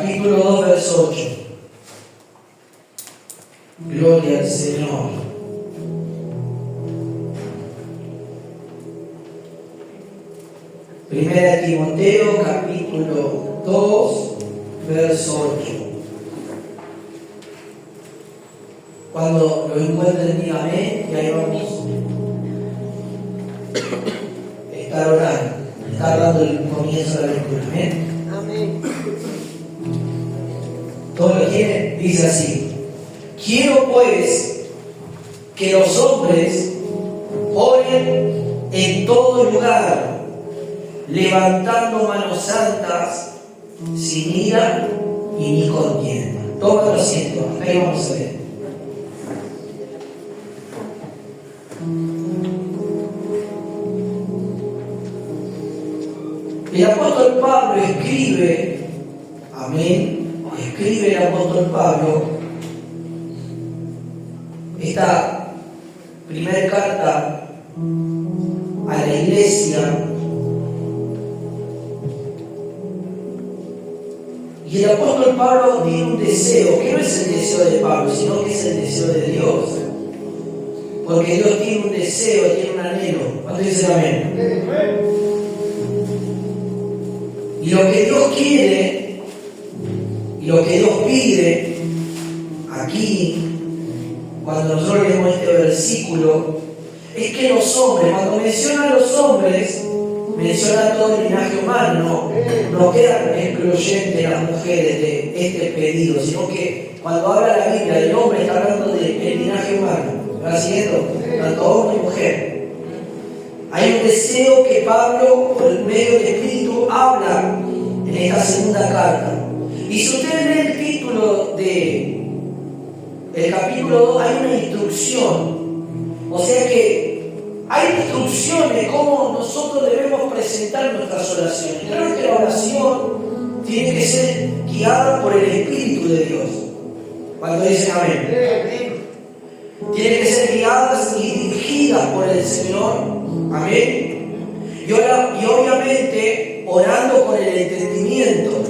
capítulo 2, verso 8. Gloria al Señor. Primera de Timoteo, capítulo 2, verso 8. Cuando lo encuentren, dígame, y ahí vamos a estar orando, estar dando el comienzo de la lectura. Amén. Amén. Todo lo quiere, dice así: quiero pues que los hombres oren en todo lugar, levantando manos santas, sin ira y ni contienda. Toma los asientos, ahí vamos a ver. El apóstol Pablo escribe, amén, escribe el apóstol Pablo esta primera carta a la iglesia, y el apóstol Pablo tiene un deseo, que no es el deseo de Pablo, sino que es el deseo de Dios, porque Dios tiene un deseo, tiene un anhelo. ¿Cuánto dicen amén? Y lo que Dios quiere, y lo que Dios pide, aquí, cuando nosotros leemos este versículo, es que los hombres, cuando menciona a los hombres, menciona todo el linaje humano, no quedan excluyentes las mujeres de este pedido, sino que cuando habla la Biblia del hombre está hablando del linaje humano, ¿va siguiendo? Tanto hombre y mujer. Hay un deseo que Pablo, por el medio del Espíritu, habla en esta segunda carta. Y si ustedes leen el título del capítulo 2, hay una instrucción. O sea que hay instrucciones de cómo nosotros debemos presentar nuestras oraciones. Claro que la oración tiene que ser guiada por el Espíritu de Dios. Cuando dicen amén. Tiene que ser guiadas y dirigidas por el Señor. Amén. Y obviamente orando con el entendimiento,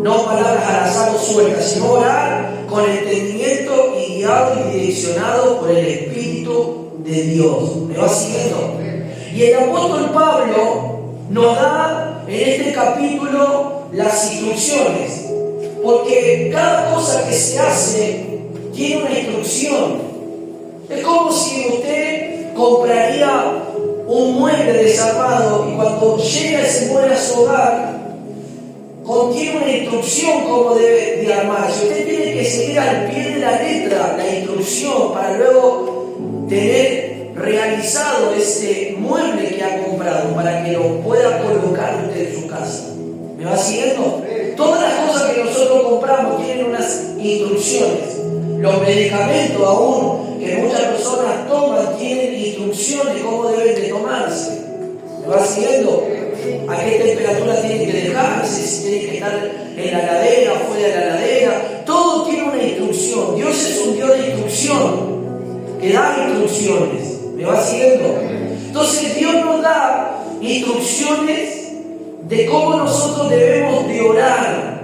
no palabras al azar o sueltas, sino orar con entendimiento y guiado y direccionado por el Espíritu de Dios. ¿Me va siguiendo? Y el apóstol Pablo nos da en este capítulo las instrucciones, porque cada cosa que se hace tiene una instrucción. Es como si usted compraría un mueble desarmado y cuando llega ese mueble a su hogar contiene una instrucción cómo debe de armarse. Usted tiene que seguir al pie de la letra la instrucción para luego tener realizado ese mueble que ha comprado, para que lo pueda colocar usted en su casa. ¿Me va siguiendo? Todas las cosas que nosotros compramos tienen unas instrucciones. Los medicamentos aún que muchas personas toman tienen instrucciones de cómo deben de tomarse. ¿Me va siguiendo? A qué temperatura tienen que dejarse, si tienen que estar en la heladera, fuera de la heladera. Todo tiene una instrucción. Dios es un Dios de instrucción, que da instrucciones. ¿Me va siguiendo? Entonces Dios nos da instrucciones de cómo nosotros debemos de orar.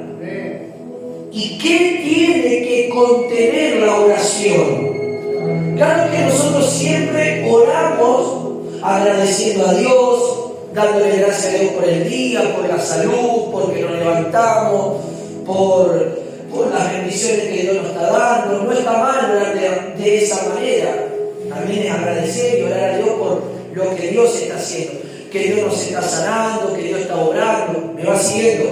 ¿Y qué tiene que contener la oración? Claro que nosotros siempre oramos agradeciendo a Dios, dándole gracias a Dios por el día, por la salud, porque nos levantamos, por las bendiciones que Dios nos está dando. No está mal orar de esa manera. También es agradecer y orar a Dios por lo que Dios está haciendo, que Dios nos está sanando, que Dios está obrando. ¿Me va siguiendo?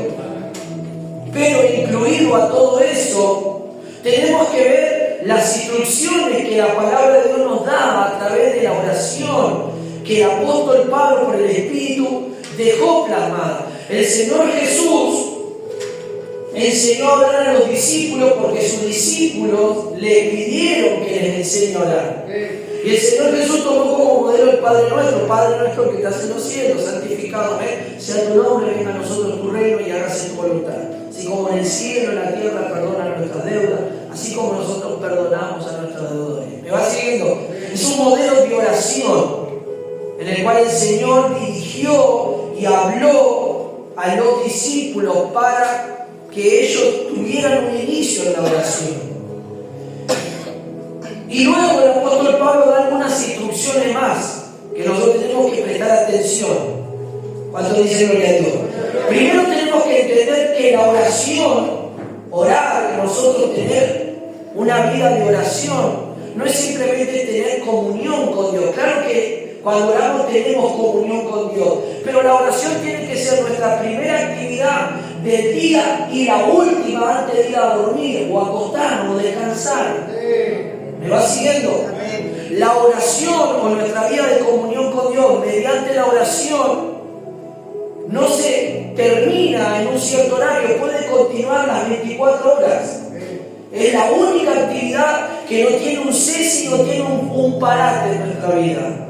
Pero incluido a todo eso, tenemos que ver las instrucciones que la palabra de Dios nos da a través de la oración que el apóstol Pablo por el Espíritu dejó plasmada. El Señor Jesús enseñó a orar a los discípulos porque sus discípulos le pidieron que les enseñe a orar. Y el Señor Jesús tomó como modelo el Padre nuestro que estás en los cielos, santificado sea tu nombre, venga a nosotros tu reino y hágase tu voluntad. Así como en el cielo, en la tierra, perdona nuestras deudas, así como nosotros perdonamos a nuestros deudores. ¿Me va siguiendo? Es un modelo de oración en el cual el Señor dirigió y habló a los discípulos para que ellos tuvieran un inicio en la oración. Y luego el apóstol Pablo da algunas instrucciones más que nosotros tenemos que prestar atención. ¿Cuánto dice gloria a Dios? Primero tenemos que entender que la oración, orar, que nosotros tener una vida de oración, no es simplemente tener comunión con Dios. Claro que cuando oramos tenemos comunión con Dios, pero la oración tiene que ser nuestra primera actividad del día y la última antes de ir a dormir o acostarnos o descansar. ¿Me va siguiendo? La oración o nuestra vida de comunión con Dios mediante la oración no se termina en un cierto horario, puede continuar las 24 horas. Es la única actividad que no tiene un cese y no tiene un parate en nuestra vida,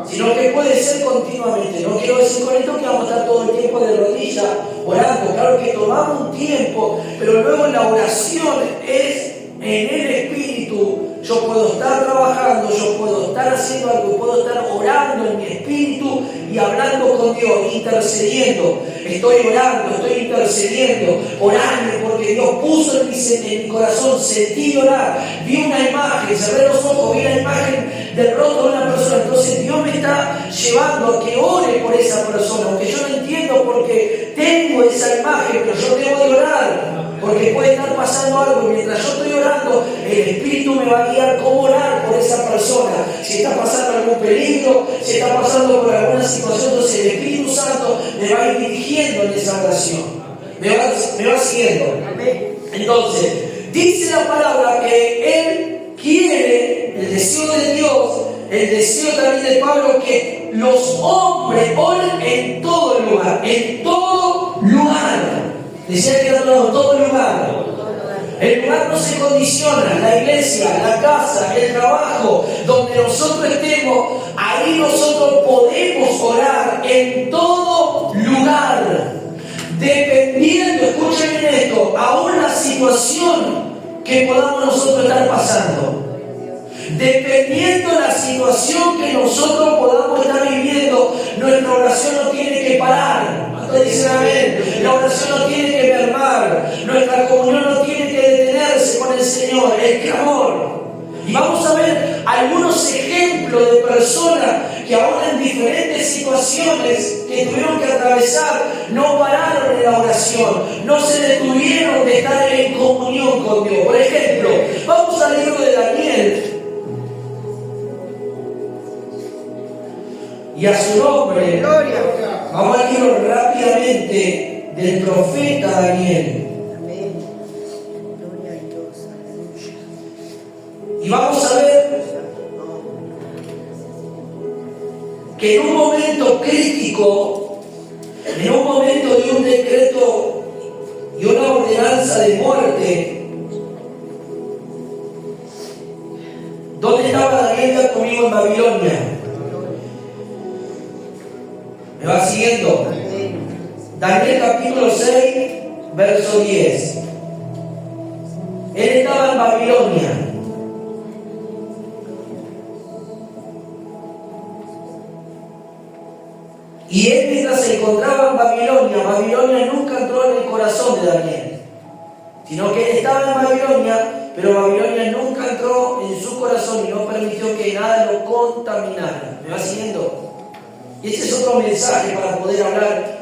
sino que puede ser continuamente. No quiero decir con esto que vamos a estar todo el tiempo de rodillas orando. Claro que tomamos un tiempo, pero luego la oración es en el Espíritu. Yo puedo estar trabajando, yo puedo estar haciendo algo, puedo estar orando en mi espíritu y hablando con Dios, intercediendo. Estoy orando, estoy intercediendo, orando porque Dios puso en mi corazón, sentí orar, vi una imagen, cerré los ojos, vi la imagen del rostro de una persona. Entonces Dios me está llevando a que ore por esa persona, aunque yo no entiendo porque tengo esa imagen, pero yo debo de orar. Porque puede estar pasando algo y mientras yo estoy orando, el Espíritu me va a guiar cómo orar por esa persona. Si está pasando algún peligro, si está pasando por alguna situación, entonces el Espíritu Santo me va a ir dirigiendo en esa oración. Me va siguiendo. Entonces, dice la palabra que Él quiere, el deseo de Dios, el deseo también de Pablo, que los hombres oren en todo lugar. En todo lugar. Decía que era todo lugar. El lugar no se condiciona, la iglesia, la casa, el trabajo, donde nosotros estemos, ahí nosotros podemos orar en todo lugar. Dependiendo, escuchen bien esto, aún la situación que podamos nosotros estar pasando. Dependiendo de la situación que nosotros podamos estar viviendo, nuestra oración no tiene que parar. ¿Cuántos dicen amén? La oración no tiene que mermar. Nuestra comunión no tiene que detenerse con el Señor, el clamor. Y vamos a ver algunos ejemplos de personas que ahora en diferentes situaciones que tuvieron que atravesar no pararon en la oración, no se detuvieron de estar en comunión con Dios. Por ejemplo, vamos al libro de Daniel. Y a su nombre, vamos a ir rápidamente del profeta Daniel. Y vamos a ver que en un momento crítico, en un momento de un decreto y una ordenanza de muerte, ¿dónde estaba Daniel conmigo en Babilonia? ¿Me va siguiendo? Daniel capítulo 6, verso 10. Él estaba en Babilonia. Y él mientras se encontraba en Babilonia nunca entró en el corazón de Daniel. Sino que él estaba en Babilonia, pero Babilonia nunca entró en su corazón y no permitió que nada lo contaminara. ¿Me va siguiendo? Y ese es otro mensaje para poder hablar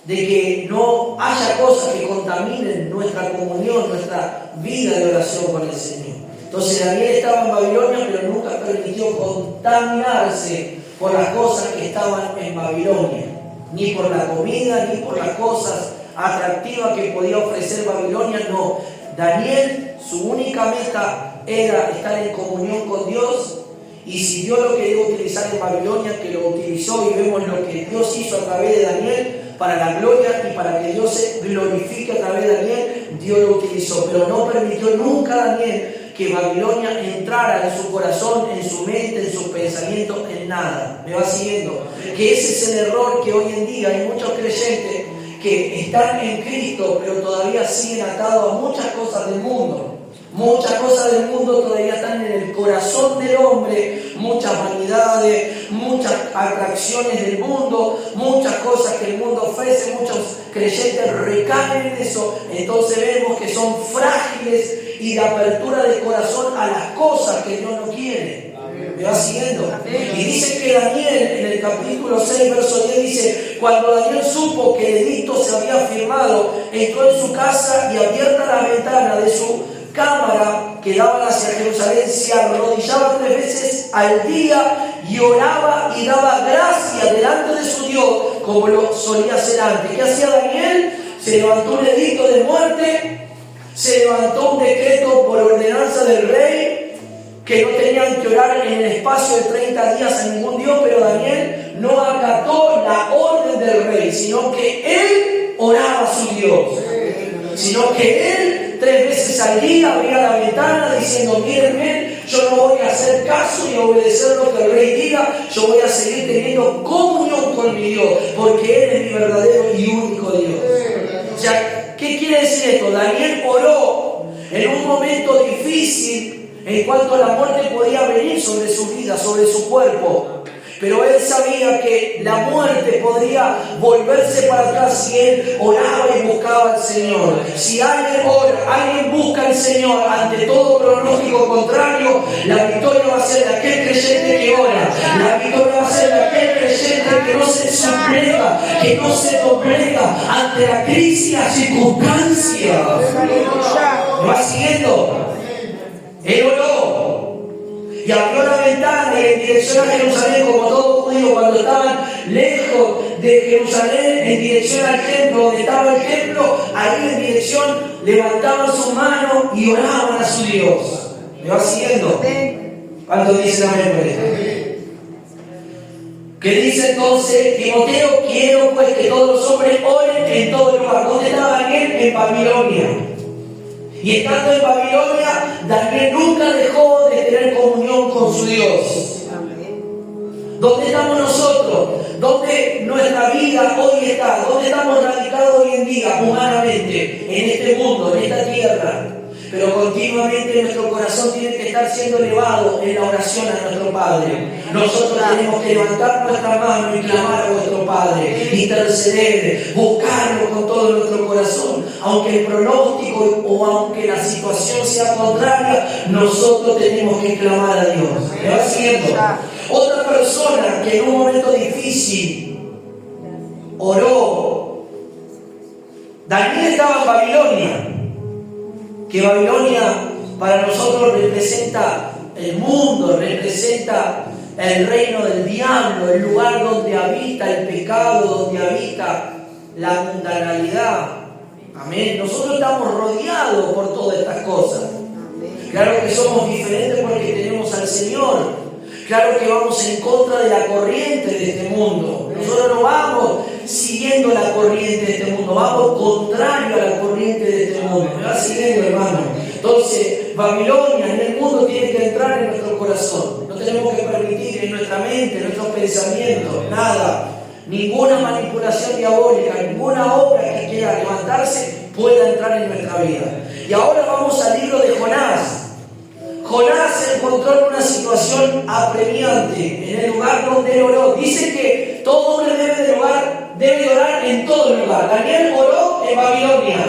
de que no haya cosas que contaminen nuestra comunión, nuestra vida de oración con el Señor. Entonces Daniel estaba en Babilonia, pero nunca permitió contaminarse por las cosas que estaban en Babilonia, ni por la comida, ni por las cosas atractivas que podía ofrecer Babilonia. No, Daniel, su única meta era estar en comunión con Dios. Y si Dios lo quería utilizar en Babilonia, que lo utilizó, y vemos lo que Dios hizo a través de Daniel para la gloria y para que Dios se glorifique a través de Daniel, Dios lo utilizó. Pero no permitió nunca a Daniel que Babilonia entrara en su corazón, en su mente, en sus pensamientos, en nada. ¿Me va siguiendo? Que ese es el error que hoy en día hay muchos creyentes que están en Cristo, pero todavía siguen atados a muchas cosas del mundo. Muchas cosas del mundo todavía están en el corazón del hombre, muchas vanidades, muchas atracciones del mundo, muchas cosas que el mundo ofrece, muchos creyentes recaen en eso, entonces vemos que son frágiles y de apertura de corazón a las cosas que Dios no quiere. ¿Me va siguiendo? Y dice que Daniel, en el capítulo 6, verso 10, dice: cuando Daniel supo que el edicto se había firmado, entró en su casa y abierta la ventana de su cámara que daba hacia Jerusalén, se arrodillaba 3 veces al día y oraba y daba gracia delante de su Dios, como lo solía hacer antes. ¿Qué hacía Daniel? Se levantó un edicto de muerte, se levantó un decreto por ordenanza del rey, que no tenían que orar en el espacio de 30 días a ningún Dios, pero Daniel no acató la orden del rey, sino que él oraba a su Dios, sino que él 3 veces al día abría la ventana diciendo: mírenme, yo no voy a hacer caso y obedecer lo que el rey diga, yo voy a seguir teniendo comunión con mi Dios, porque Él es mi verdadero y único Dios. O sea, ¿qué quiere decir esto? Daniel oró en un momento difícil en cuanto la muerte podía venir sobre su vida, sobre su cuerpo. Pero él sabía que la muerte podría volverse para atrás si él oraba y buscaba al Señor. Si alguien ora, alguien busca al Señor ante todo pronóstico contrario, la victoria va a ser de aquel creyente que ora. La victoria va a ser de aquel creyente que no se subleva, que no se doblega ante la crisis y la circunstancia. ¿Me va siguiendo? Él oró y abrió la ventana y en dirección a Jerusalén, como todo judío cuando estaban lejos de Jerusalén, en dirección al templo, donde estaba el templo, ahí en dirección levantaban su mano y oraban a su Dios. ¿Me va siguiendo? ¿Cuánto dicen amén por esto? ¿Qué dice entonces Timoteo? Quiero pues que todos los hombres oren en todo lugar. ¿Dónde estaba Daniel? En Babilonia. Y estando en Babilonia, Daniel nunca dejó de tener comunión con su Dios. ¿Dónde estamos nosotros? ¿Dónde nuestra vida hoy está? ¿Dónde estamos radicados hoy en día, humanamente, en este mundo, en esta tierra? Pero continuamente nuestro corazón tiene que estar siendo elevado en la oración a nuestro Padre. Nosotros tenemos que levantar nuestra mano y clamar a nuestro Padre, interceder, buscarlo con todo nuestro corazón. Aunque el pronóstico o aunque la situación sea contraria, nosotros tenemos que clamar a Dios. ¿Me va siguiendo? Otra persona que en un momento difícil oró. Daniel estaba en Babilonia. Que Babilonia para nosotros representa el mundo, representa el reino del diablo, el lugar donde habita el pecado, donde habita la mundanalidad. Amén. Nosotros estamos rodeados por todas estas cosas. Claro que somos diferentes porque tenemos al Señor. Claro que vamos en contra de la corriente de este mundo. Nosotros no vamos siguiendo la corriente de este mundo, vamos contrario a la corriente de este mundo. ¿Me va siguiendo, hermano? Entonces, Babilonia en el mundo tiene que entrar en nuestro corazón. No tenemos que permitir en nuestra mente, en nuestros pensamientos, nada. Ninguna manipulación diabólica, ninguna obra que quiera levantarse pueda entrar en nuestra vida. Y ahora vamos al libro de Jonás. Jonás se encontró en una situación apremiante en el lugar donde él oró. Dice que todo hombre debe orar en todo lugar. Daniel oró en Babilonia.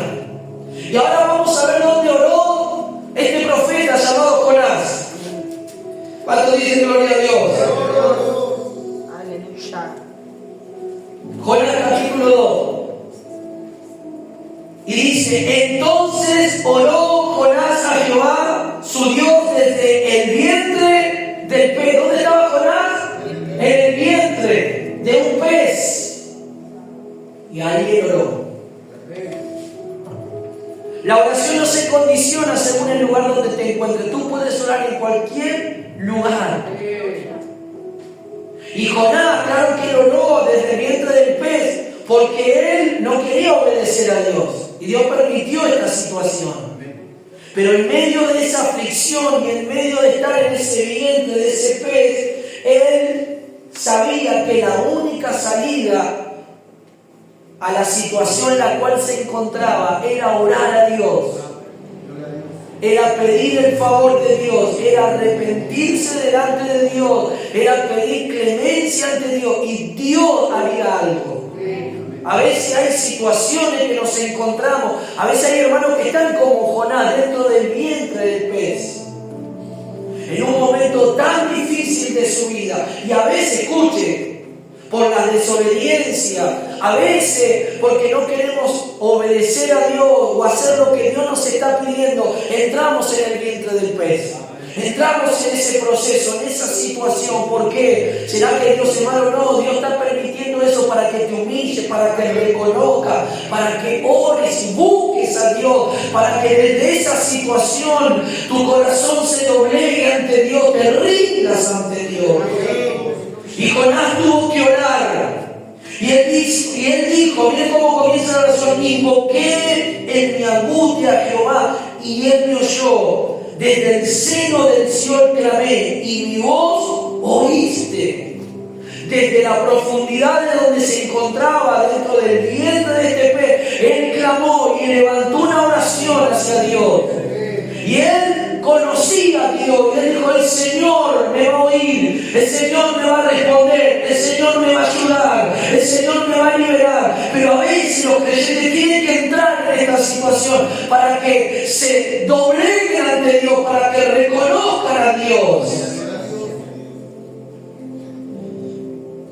Y ahora vamos a ver dónde oró este profeta llamado Jonás. ¿Cuánto dicen gloria a Dios? Aleluya. Jonás capítulo 2. Y dice: entonces oró Jonás a Jehová, su Dios, desde el vientre del pez. ¿Dónde estaba Jonás? En el vientre de un pez. Y ahí él oró. La oración no se condiciona según el lugar donde te encuentres. Tú puedes orar en cualquier lugar. Y Jonás, claro que él oró desde el vientre del pez, porque él no quería obedecer a Dios. Y Dios permitió esta situación. Pero en medio de esa aflicción y en medio de estar en ese vientre de ese pez, él sabía que la única salida a la situación en la cual se encontraba era orar a Dios. era pedir el favor de Dios, era arrepentirse delante de Dios, era pedir clemencia ante Dios y Dios haría algo. A veces hay situaciones que nos encontramos, a veces hay hermanos que están como Jonás dentro del vientre del pez, en un momento tan difícil de su vida, y a veces, escuche, por la desobediencia, a veces porque no queremos obedecer a Dios o hacer lo que Dios nos está pidiendo, entramos en el vientre del pez. Entramos en ese proceso, en esa situación. ¿Por qué? ¿Será que Dios, hermano? No, Dios está permitiendo eso para que te humilles, para que reconozcas, para que ores y busques a Dios, para que desde esa situación tu corazón se doblegue ante Dios, te rindas ante Dios. Y Jonás tuvo que orar. Y él dijo, miren cómo comienza la oración: invoqué en mi angustia a Jehová y él me oyó. Desde el seno del Seol clamé y mi voz oíste. Desde la profundidad de donde se encontraba, dentro del vientre de este pez, él clamó y levantó una oración hacia Dios. Y él conocía a Dios, y él dijo: el Señor me va a oír, el Señor me va a responder, el Señor me va a ayudar, el Señor me va a liberar. Pero a veces los creyentes tienen que entrar en esta situación para que se dobleguen ante Dios, para que reconozcan a Dios.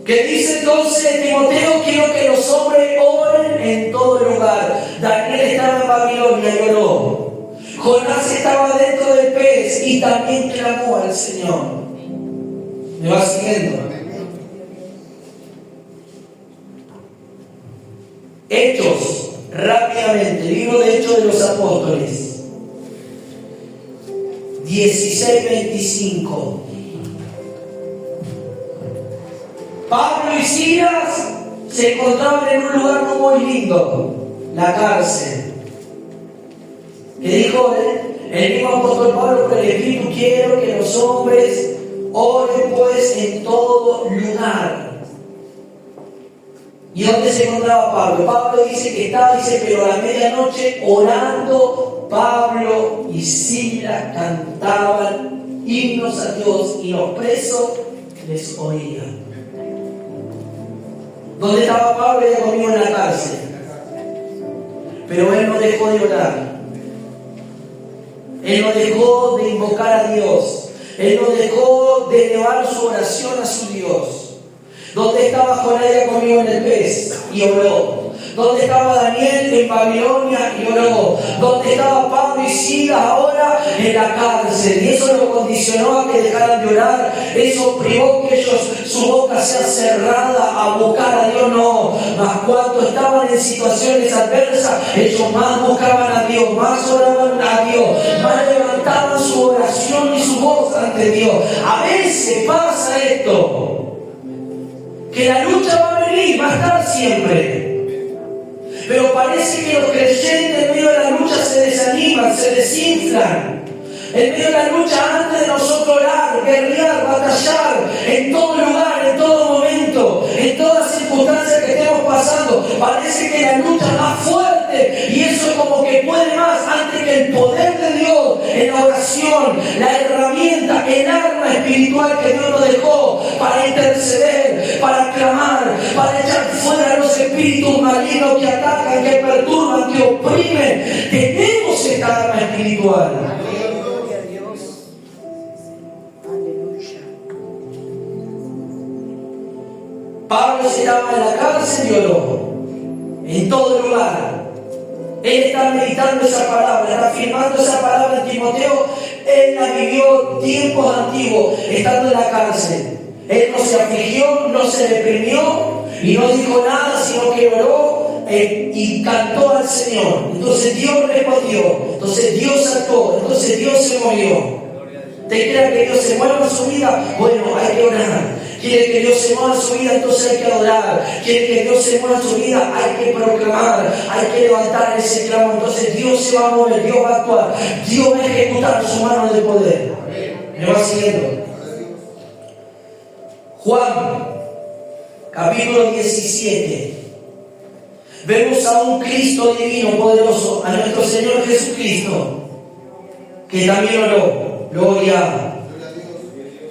Que dice entonces Timoteo: quiero que los hombres oren en todo lugar. Daniel estaba en Babilonia y oró. Jonás estaba dentro del pez y también clamó al Señor. ¿Me va siguiendo? Hechos, rápidamente, libro de Hechos de los Apóstoles, 16:25. Pablo y Silas se encontraban en un lugar muy lindo, la cárcel. Que dijo el mismo apóstol Pablo por el Espíritu: quiero que los hombres oren pues en todo lugar. ¿Y dónde se encontraba Pablo? Pablo dice que estaba, pero a la medianoche orando, Pablo y Silas cantaban himnos a Dios y los presos les oían. ¿Dónde estaba Pablo? Ella conmigo en la cárcel. Pero él no dejó de orar. Él no dejó de invocar a Dios. Él no dejó de elevar su oración a su Dios. ¿Dónde estaba Jonás conmigo en el pez? Y oró. ¿Dónde estaba Daniel en Babilonia? Y oró. ¿Dónde estaba Pablo y Silas ahora? En la cárcel. Y eso lo condicionó a que dejaran de orar. Eso privó que ellos, su boca sea cerrada a buscar a Dios. No. Mas cuando estaban en situaciones adversas, ellos más buscaban a Dios, más oraban a Dios, más levantaban su oración y su voz ante Dios. A veces pasa esto, que la lucha va a venir, va a estar siempre. Pero parece que los creyentes en medio de la lucha se desaniman, se desinflan. En medio de la lucha, antes de nosotros orar, guerrear, batallar, en todo lugar, en todo momento, en todas circunstancias que estemos pasando, parece que la lucha es más fuerte y eso es como que puede más antes que el poder de Dios en la oración, la herramienta, el arma espiritual que Dios nos dejó para interceder, para clamar, para echar fuera los espíritus malignos que atacan, que perturban, que oprimen. Tenemos esta arma espiritual. Pablo estaba en la cárcel y oró, en todo lugar. Él está meditando esa palabra, está afirmando esa palabra en Timoteo. Él la vivió tiempos antiguos, estando en la cárcel. Él no se afligió, no se deprimió y no dijo nada, sino que oró y cantó al Señor. Entonces Dios respondió, entonces Dios actuó, entonces Dios se movió. ¿Te creas que Dios se mueva en su vida? Bueno, hay que orar. Quiere que Dios se mueva en su vida, entonces hay que adorar. Quiere que Dios se mueva en su vida, hay que proclamar, hay que levantar ese clamo. Entonces Dios se va a mover, Dios va a actuar, Dios va a ejecutar su mano de poder. ¿Me va siguiendo? Juan, capítulo 17. Vemos a un Cristo divino, poderoso, a nuestro Señor Jesucristo. que también oró. Gloria.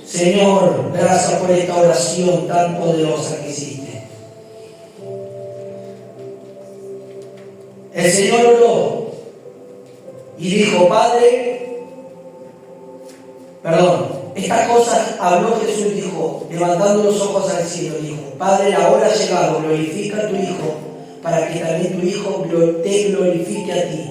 Señor, gracias por esta oración tan poderosa que hiciste. El Señor oró y dijo, estas cosas habló Jesús, dijo, levantando los ojos al cielo, dijo, Padre, la hora ha llegado, glorifica a tu Hijo, para que también tu Hijo te glorifique a ti.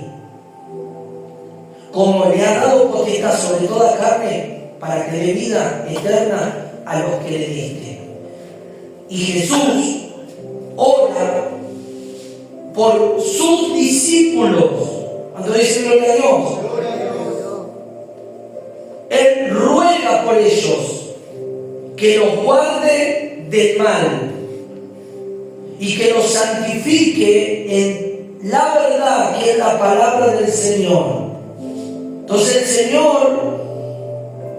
Como le ha dado potestad sobre toda carne, para que dé vida eterna a los que le diste. Y Jesús ora por sus discípulos. Cuando dice gloria a Dios, Él ruega por ellos que los guarde del mal y que los santifique en la verdad, que es la palabra del Señor. Entonces el Señor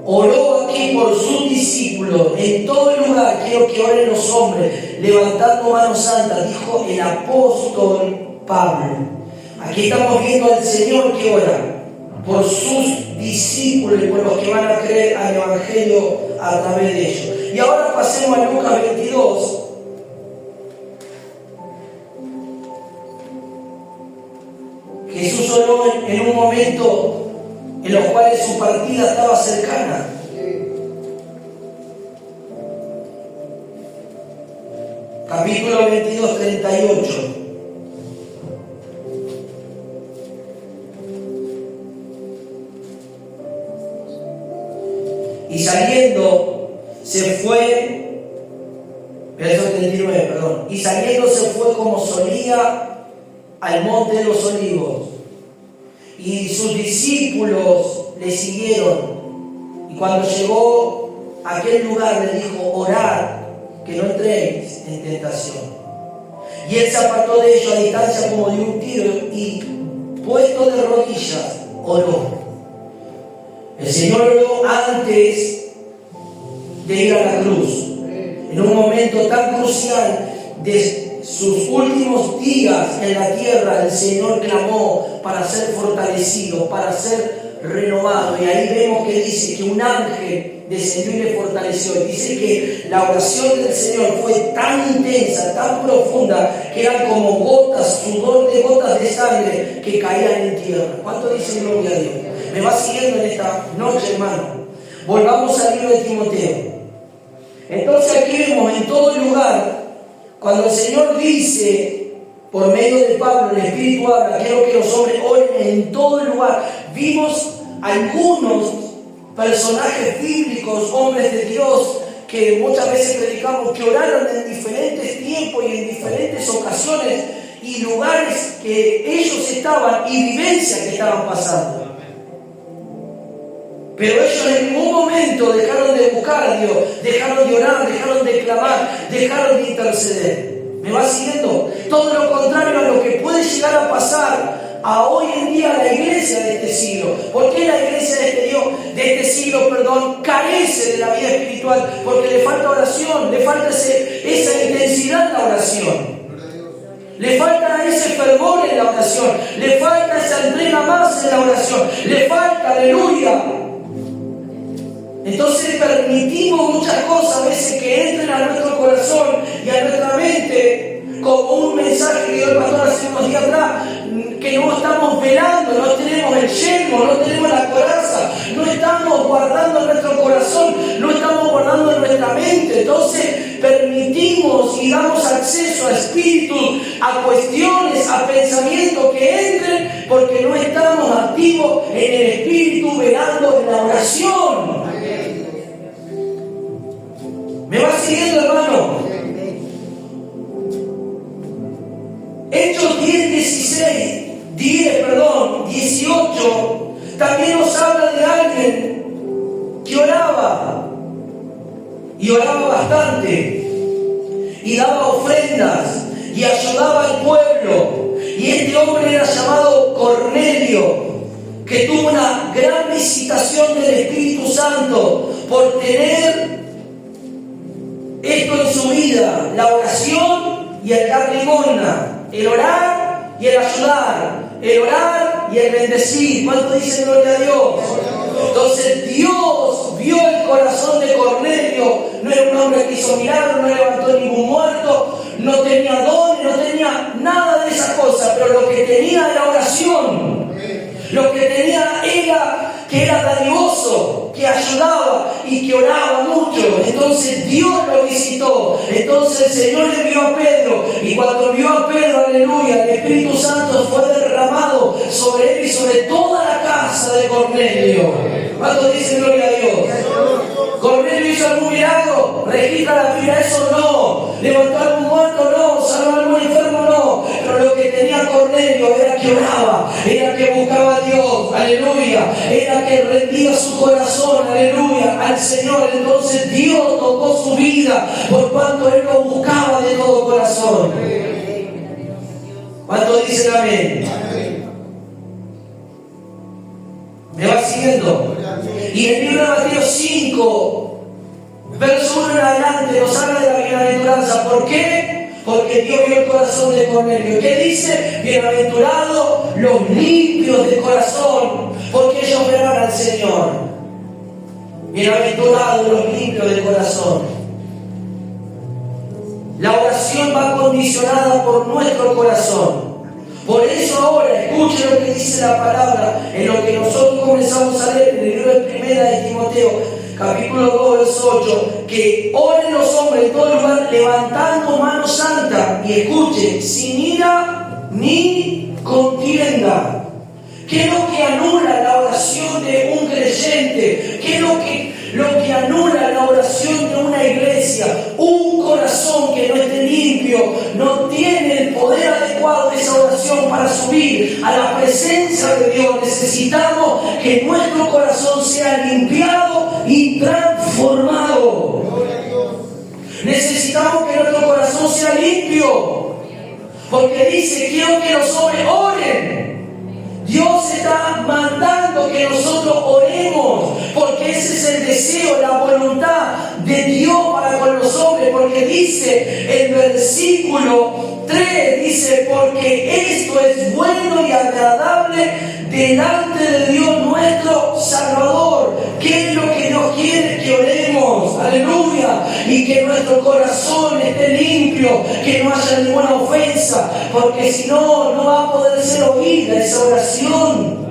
oró aquí por sus discípulos en todo el lugar. Quiero que oren los hombres levantando manos santas, dijo el apóstol Pablo. Aquí estamos viendo al Señor que ora por sus discípulos y por los que van a creer al Evangelio a través de ellos. Y ahora pasemos a Lucas 22. Jesús oró en un momento en los cuales su partida estaba cercana. Capítulo 22, 38. Y saliendo se fue, verso 39, perdón. Y saliendo se fue como solía al monte de los olivos. Y sus discípulos le siguieron. Y cuando llegó a aquel lugar le dijo, orad, que no entréis en tentación. Y él se apartó de ellos a distancia como de un tiro y puesto de rodillas oró. El Señor oró antes de ir a la cruz. En un momento tan crucial de sus últimos días en la tierra, el Señor clamó para ser fortalecido, para ser renovado. Y ahí vemos que dice que un ángel descendió y le fortaleció. Dice que la oración del Señor fue tan intensa, tan profunda, que eran como gotas, sudor de gotas de sangre que caían en tierra. ¿Cuánto dicen gloria a Dios? ¿Me va siguiendo en esta noche, hermano? Volvamos al libro de Timoteo. Entonces aquí vemos en todo lugar, cuando el Señor dice, por medio de Pablo, el Espíritu habla, quiero que los hombres oren en todo lugar. Vimos algunos personajes bíblicos, hombres de Dios, que muchas veces predicamos, que oraron en diferentes tiempos y en diferentes ocasiones y lugares que ellos estaban y vivencias que estaban pasando. Pero ellos en ningún momento dejaron de buscar a Dios, dejaron de orar, dejaron de clamar, dejaron de interceder. ¿Me va siguiendo? Todo lo contrario a lo que puede llegar a pasar a hoy en día la iglesia de este siglo. ¿Por qué la iglesia de este siglo, carece de la vida espiritual? Porque le falta oración, le falta esa intensidad en la oración. Le falta ese fervor en la oración, le falta esa entrega más en la oración, le falta, aleluya. Entonces permitimos muchas cosas a veces que entren a nuestro corazón y a nuestra mente, como un mensaje que dio el pastor hace unos días atrás, que no estamos velando, no tenemos el yelmo, no tenemos la coraza, no estamos guardando nuestro corazón, no estamos guardando nuestra mente. Entonces permitimos y damos acceso a espíritus, a cuestiones, a pensamientos que entren, porque no estamos activos en el espíritu, velando en la oración. ¿Me va siguiendo, hermano? Hechos 18 también nos habla de alguien que oraba y oraba bastante y daba ofrendas y ayudaba al pueblo. Y este hombre era llamado Cornelio, que tuvo una gran visitación del Espíritu Santo por tener esto en su vida: la oración y el dar limosna, el orar y el ayudar, el orar y el bendecir. ¿Cuánto dicen gloria a Dios? Entonces Dios vio el corazón de Cornelio. No era un hombre que hizo milagros, no levantó ningún muerto, no tenía dones, no tenía nada de esas cosas, pero lo que tenía era oración. Lo que tenía era que era dadivoso, que ayudaba y que oraba mucho. Entonces Dios lo visitó. Entonces el Señor le vio a Pedro, y cuando vio a Pedro, aleluya, el Espíritu Santo fue derramado sobre él y sobre toda la casa de Cornelio. ¿Cuánto dice gloria a Dios? ¿Cornelio hizo algún milagro? ¿Registra la Biblia eso? No. ¿Levantó algún muerto? No. ¿Sanó algún enfermo? No. Pero lo que tenía Cornelio era que oraba, era que buscaba a Dios, aleluya, era que rendía su corazón, aleluya, al Señor. Entonces Dios tocó su vida por cuanto él lo buscaba de todo corazón. ¿Cuánto dicen amén? ¿Me va siguiendo? Y en el libro de Mateo 5, verso 1 en adelante, nos habla de la bienaventuranza. ¿Por qué? Porque Dios vio el corazón de Cornelio. ¿Qué dice? Bienaventurados los limpios de corazón, porque ellos verán al Señor. Bienaventurados los limpios de corazón. La oración va condicionada por nuestro corazón. Por eso ahora, escuchen lo que dice la palabra, en lo que nosotros comenzamos a leer en el libro de Primera de Timoteo, capítulo 2, verso 8, que oren los hombres en todo lugar levantando mano santa, y escuchen, sin ira ni contienda. ¿Qué es lo que anula la oración de un creyente? ¿Qué es lo que anula la oración de una iglesia? Un corazón que no esté limpio, no tiene el poder adecuado de esa oración para subir a la presencia de Dios. Necesitamos que nuestro corazón sea limpiado y transformado. Necesitamos que nuestro corazón sea limpio, porque dice, quiero que los hombres oren. Dios está mandando que nosotros oremos, porque ese es el deseo, la voluntad de Dios para con los hombres, porque dice el versículo 3, dice, porque esto es bueno y agradable delante de Dios nuestro Salvador. ¿Qué es lo que Dios quiere? Que oremos, aleluya, y que nuestro corazón esté limpio, que no haya ninguna ofensa, porque si no, no va a poder ser oída esa oración.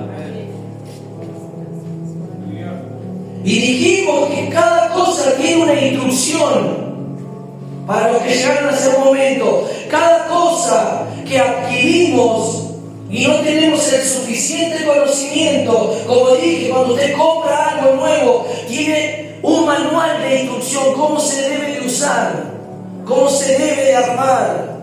Y dijimos que cada cosa tiene una instrucción. Para los que llegaron a ese momento, cada cosa que adquirimos y no tenemos el suficiente conocimiento, como dije, cuando usted compra algo nuevo, tiene un manual de instrucción, cómo se debe de usar, cómo se debe de armar.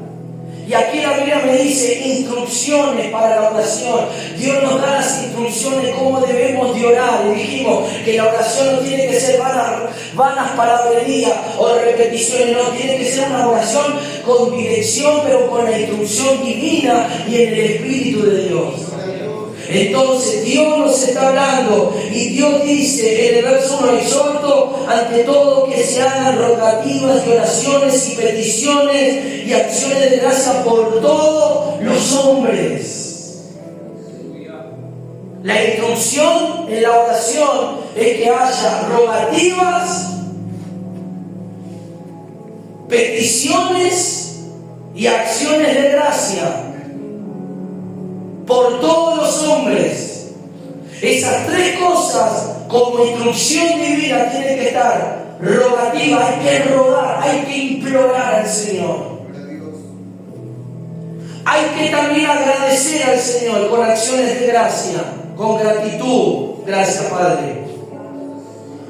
Y aquí la Biblia me dice instrucciones para la oración. Dios nos da las instrucciones cómo debemos de orar. Y dijimos que la oración no tiene que ser vanas palabrerías o repeticiones, no, tiene que ser una oración con dirección, pero con la instrucción divina y en el Espíritu de Dios. Entonces Dios nos está hablando y Dios dice en el verso 1, exhorto ante todo que se hagan rogativas y oraciones y peticiones y acciones de gracia por todos los hombres. La instrucción en la oración es que haya rogativas, peticiones y acciones de gracia por todos los hombres. Esas tres cosas como instrucción divina tienen que estar. Rogativa, hay que rogar, hay que implorar al Señor. Hay que también agradecer al Señor con acciones de gracia, con gratitud. Gracias, Padre,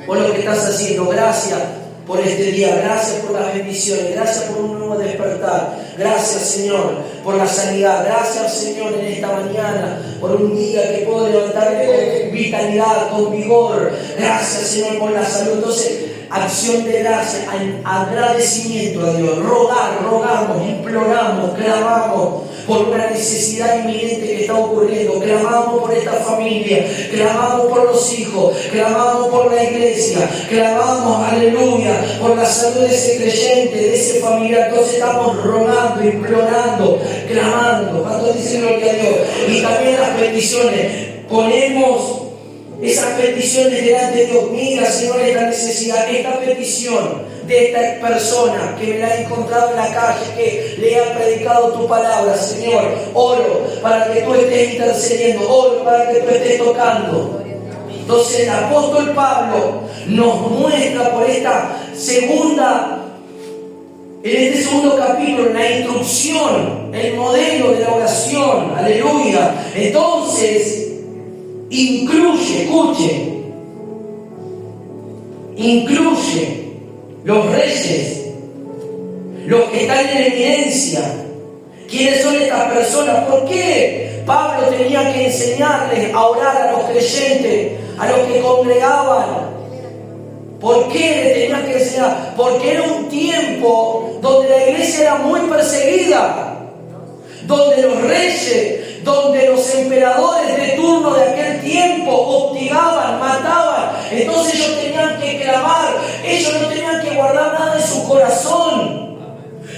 por lo que estás haciendo. Gracias por este día, gracias por las bendiciones, gracias por un nuevo despertar, gracias Señor por la sanidad, gracias Señor en esta mañana por un día que puedo levantarme con vitalidad, con vigor, gracias Señor por la salud. Entonces, acción de gracia, agradecimiento a Dios, rogamos, imploramos, clamamos por una necesidad inminente que está ocurriendo, clamamos por esta familia, clamamos por los hijos, clamamos por la iglesia, clamamos, aleluya, por la salud de ese creyente, de ese familiar. Entonces estamos rogando, implorando, clamando. ¿Cuántos dicen gloria a Dios? Y también las peticiones. Ponemos esas peticiones delante de Dios. Mira, Señor, esta necesidad, esta petición de esta persona que me la he encontrado en la calle, que le ha predicado tu palabra, Señor. Oro para que tú estés intercediendo, oro para que tú estés tocando. Entonces el apóstol Pablo nos muestra por esta en este segundo capítulo, la instrucción, el modelo de la oración. Aleluya. Entonces incluye, escuche, incluye los reyes, los que están en evidencia. ¿Quiénes son estas personas? ¿Por qué Pablo tenía que enseñarles a orar a los creyentes, a los que congregaban? ¿Por qué le tenían que enseñar? Porque era un tiempo donde la iglesia era muy perseguida, donde los reyes, donde los emperadores de turno de aquel tiempo hostigaban, mataban. Entonces ellos tenían que clamar, ellos no tenían que guardar nada en su corazón.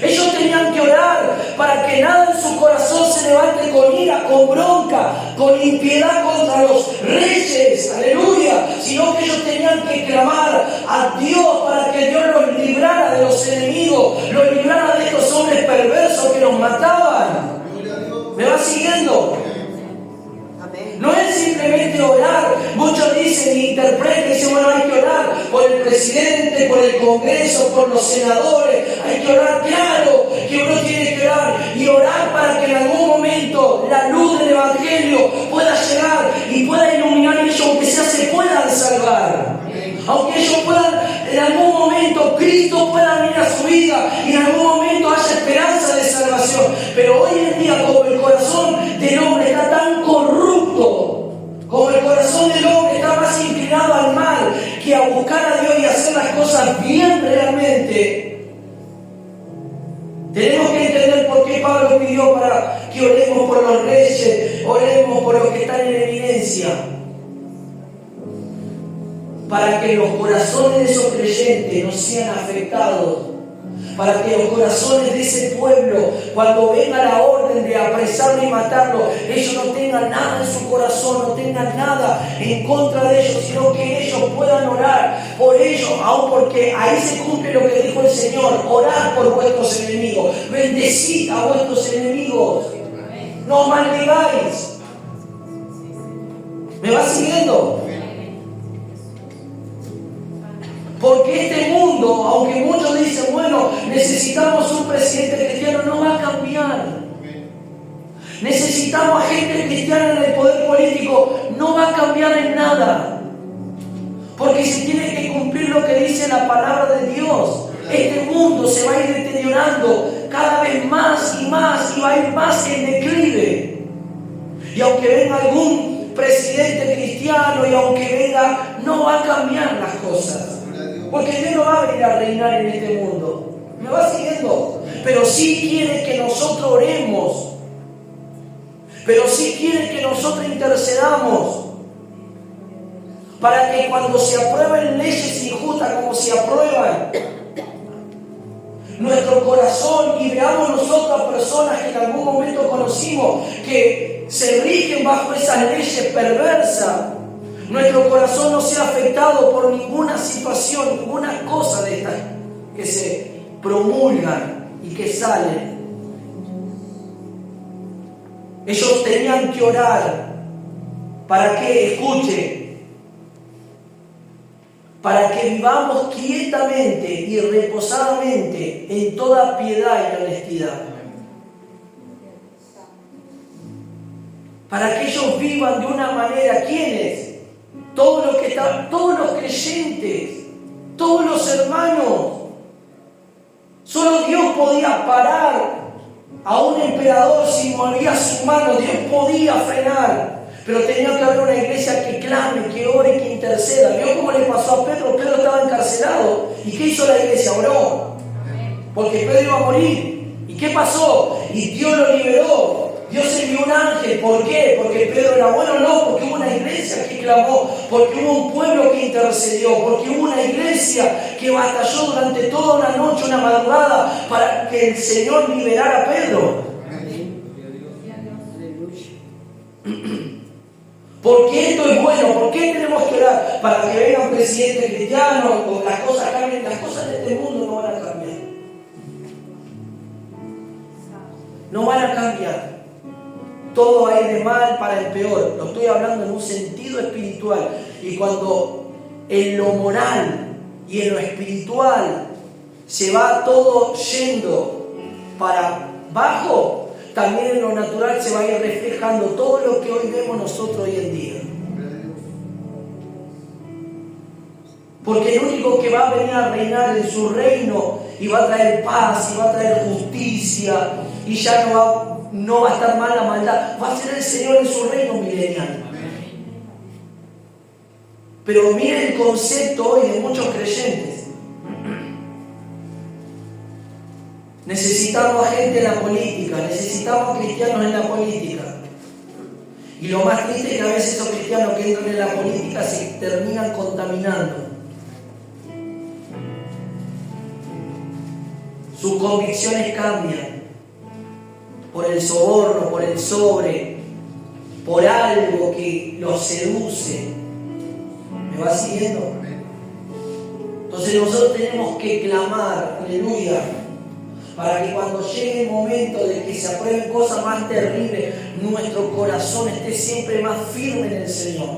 Ellos tenían que orar para que nada en su corazón se levante con ira, con bronca, con impiedad contra los reyes, aleluya, sino que ellos tenían que clamar a Dios para que Dios los librara de los enemigos, los librara de estos hombres perversos que los mataban. ¿Me va siguiendo? No es simplemente orar. Muchos dicen y interpretan y dicen, bueno, hay que orar por el presidente, por el Congreso, por los senadores. Hay que orar, claro que uno tiene que orar. Y orar para que en algún momento la luz del Evangelio pueda llegar y pueda iluminar a ellos, aunque sea se puedan salvar. Aunque ellos puedan, en algún momento Cristo pueda venir a su vida y en algún momento haya esperanza de salvación. Pero hoy en día, como el corazón del hombre está tan corrupto, como el corazón del hombre está más inclinado al mal que a buscar a Dios y hacer las cosas bien realmente, tenemos que entender por qué Pablo pidió para que oremos por los reyes, oremos por los que están en evidencia. Para que los corazones de esos creyentes no sean afectados, para que los corazones de ese pueblo, cuando venga la orden de apresarlo y matarlo, ellos no tengan nada en su corazón, no tengan nada en contra de ellos, sino que ellos puedan orar por ellos, aun porque ahí se cumple lo que dijo el Señor: orad por vuestros enemigos, bendecid a vuestros enemigos, no maldigáis. ¿Me va siguiendo? Porque este mundo, aunque muchos dicen, bueno, necesitamos un presidente cristiano, no va a cambiar. Necesitamos a gente cristiana en el poder político, no va a cambiar en nada. Porque se tiene que cumplir lo que dice la palabra de Dios. Este mundo se va a ir deteriorando cada vez más y más, y va a ir más en declive. Y aunque venga algún presidente cristiano, y aunque venga, no va a cambiar las cosas. Porque Dios no va a venir a reinar en este mundo. ¿Me va siguiendo? Pero sí quiere que nosotros oremos. Pero sí quiere que nosotros intercedamos. Para que cuando se aprueben leyes injustas como se aprueban, nuestro corazón, y veamos nosotros a personas que en algún momento conocimos que se rigen bajo esas leyes perversas, nuestro corazón no sea afectado por ninguna situación, ninguna cosa de estas que se promulgan y que salen. Ellos tenían que orar para que, escuchen, para que vivamos quietamente y reposadamente en toda piedad y honestidad. Para que ellos vivan de una manera, ¿quiénes? Todos los creyentes, todos los hermanos. Solo Dios podía parar a un emperador si movía su mano. Dios podía frenar, pero tenía que haber una iglesia que clame, que ore, que interceda. ¿Vio cómo le pasó a Pedro? Pedro estaba encarcelado. ¿Y qué hizo la iglesia? Oró, porque Pedro iba a morir. ¿Y qué pasó? Y Dios lo liberó. Dios envió un ángel. ¿Por qué? Porque Pedro era bueno. No, porque hubo una iglesia que clamó, porque hubo un pueblo que intercedió, porque hubo una iglesia que batalló durante toda una noche, una madrugada, para que el Señor liberara a Pedro. Porque esto es bueno. ¿Por qué tenemos que orar? Para que vengan presidentes cristianos o las cosas cambien. Las cosas de este mundo no van a cambiar. No van a cambiar. Todo va a ir de mal para el peor. Lo estoy hablando en un sentido espiritual. Y cuando en lo moral y en lo espiritual se va todo yendo para abajo, también en lo natural se va a ir reflejando todo lo que hoy vemos nosotros hoy en día. Porque el único que va a venir a reinar en su reino y va a traer paz y va a traer justicia y ya no va a estar mal la maldad, va a ser el Señor en su reino milenial. Pero miren el concepto hoy de muchos creyentes. Necesitamos a gente en la política, necesitamos cristianos en la política. Y lo más triste es que a veces esos cristianos que entran en la política se terminan contaminando. Sus convicciones cambian por el soborno, por el sobre, por algo que los seduce. ¿Me va siguiendo? Entonces nosotros tenemos que clamar, aleluya, para que cuando llegue el momento de que se aprueben cosas más terribles, nuestro corazón esté siempre más firme en el Señor.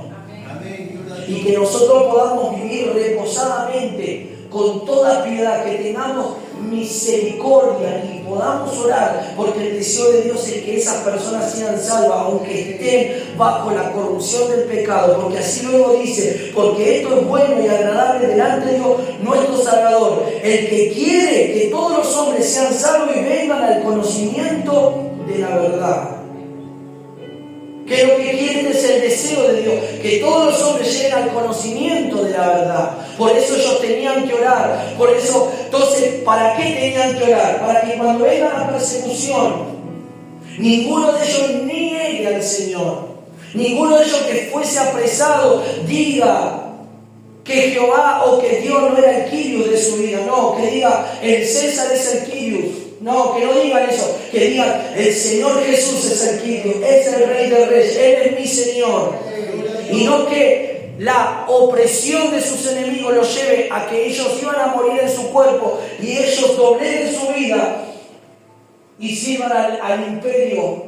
Y que nosotros podamos vivir reposadamente, con toda piedad, que tengamos misericordia y podamos orar, porque el deseo de Dios es que esas personas sean salvas, aunque estén bajo la corrupción del pecado, porque así luego dice, porque esto es bueno y agradable delante de Dios nuestro Salvador, el que quiere que todos los hombres sean salvos y vengan al conocimiento de la verdad. Que lo que quieren es el deseo de Dios, que todos los hombres lleguen al conocimiento de la verdad. Por eso ellos tenían que orar. Por eso, entonces, ¿para qué tenían que orar? Para que cuando venga la persecución, ninguno de ellos niegue al Señor. Ninguno de ellos que fuese apresado diga que Jehová o que Dios no era el Kyrios de su vida. No, que diga el César es el Kyrios. No, que no digan eso, que digan el Señor Jesús es el Kyrios, es el Rey de Reyes, Él es mi Señor. Y no que la opresión de sus enemigos los lleve a que ellos iban a morir en su cuerpo y ellos dobleguen su vida y sirvan al imperio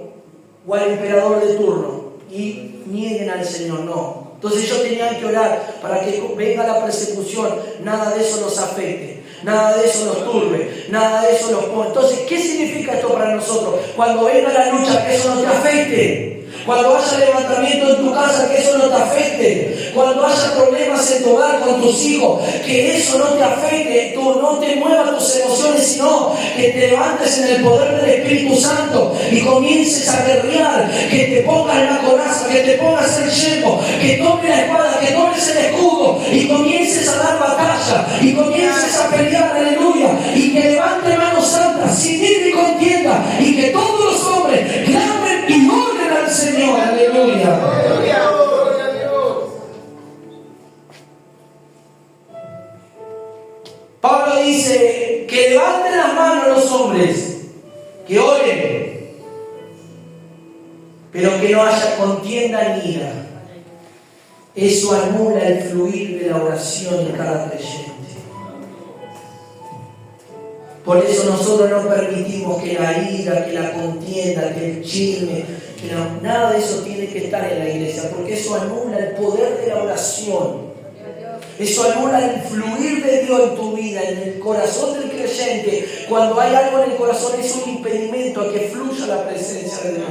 o al emperador de turno y nieguen al Señor. No. Entonces ellos tenían que orar para que venga la persecución, nada de eso los afecte. Nada de eso nos turbe, nada de eso nos pone. Entonces, ¿qué significa esto para nosotros? Cuando venga la lucha, que eso no te afecte. Cuando haya levantamiento en tu casa, que eso no te afecte. Cuando haya problemas en tu hogar con tus hijos, que eso no te afecte. Tú no te muevas tus emociones, sino que te levantes en el poder del Espíritu Santo y comiences a guerrear, que te pongas la coraza, que te pongas el yelmo, que tomes la espada, que tomes el escudo y comiences a dar batalla y comiences a pelear, aleluya, y que levante manos santas sin ir ni contienda y que todos los hombres clamen y oren al Señor, aleluya. Pablo dice que levanten las manos los hombres, que oren, pero que no haya contienda ni ira. Eso anula el fluir de la oración de cada creyente. Por eso nosotros no permitimos que la ira, que la contienda, que el chisme, que nada de eso tiene que estar en la iglesia, porque eso anula el poder de la oración. Eso anula el fluir de Dios en tu vida, en el corazón del creyente. Cuando hay algo en el corazón es un impedimento a que fluya la presencia de Dios.